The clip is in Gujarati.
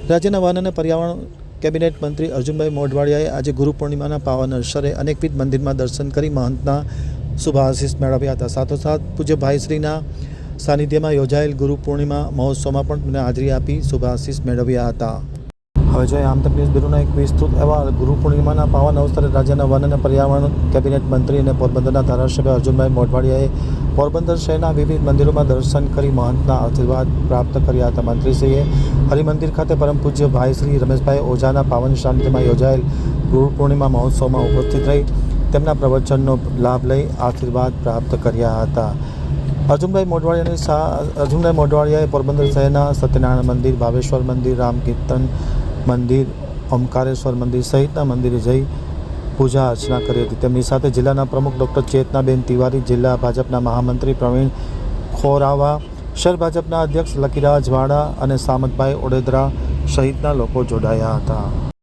રાજ્યના વન અને પર્યાવરણ કેબિનેટ મંત્રી અર્જુનભાઈ મોઢવાડિયાએ આજે ગુરુ પૂર્ણિમાના પાવન અવસરે અનેકવિધ મંદિરમાં દર્શન કરી મહંતના શુભ આશીષ મેળવ્યા હતા। સાથોસાથ પૂજ્ય ભાઈશ્રીના સાનિધ્યમાં યોજાયેલ ગુરુ પૂર્ણિમા મહોત્સવમાં પણ તેમને હાજરી આપી શુભ આશીષ મેળવ્યા હતા। હવે જોઈએ આમતક ન્યૂઝ બ્યુરોના એક વિસ્તૃત અહેવાલ। ગુરુ પૂર્ણિમાના પાવન અવસરે રાજ્યના વન અને પર્યાવરણ કેબિનેટ મંત્રી અને પોરબંદરના ધારાસભ્ય અર્જુનભાઈ મોઢવાડિયાએ પોરબંદર શહેરના વિવિધ મંદિરોમાં દર્શન કરી મહંતના આશીર્વાદ પ્રાપ્ત કર્યા હતા। મંત્રીશ્રીએ હરિમંદિર ખાતે પરમ પૂજ્ય ભાઈ શ્રી રમેશભાઈ ઓઝાના પાવન સાનિધ્યમાં યોજાયેલ ગુરુ પૂર્ણિમા મહોત્સવમાં ઉપસ્થિત રહી તેમના પ્રવચનનો લાભ લઈ આશીર્વાદ પ્રાપ્ત કર્યા હતા। અર્જુનભાઈ મોઢવાડિયાએ પોરબંદર શહેરના સત્યનારાયણ મંદિર, ભાવેશ્વર મંદિર, રામકીર્તન મંદિર, ઓમકારેશ્વર મંદિર સહિતના મંદિરે જઈ પૂજા અર્ચના કરી હતી। તેમની સાથે જિલ્લાના પ્રમુખ ડૉક્ટર ચેતનાબેન તિવારી, જિલ્લા ભાજપના મહામંત્રી પ્રવીણ ખોરાવા, શહેર ભાજપના અધ્યક્ષ લકીરાજ વાડા અને સામતભાઈ ઓડેદરા સહિતના લોકો જોડાયા હતા।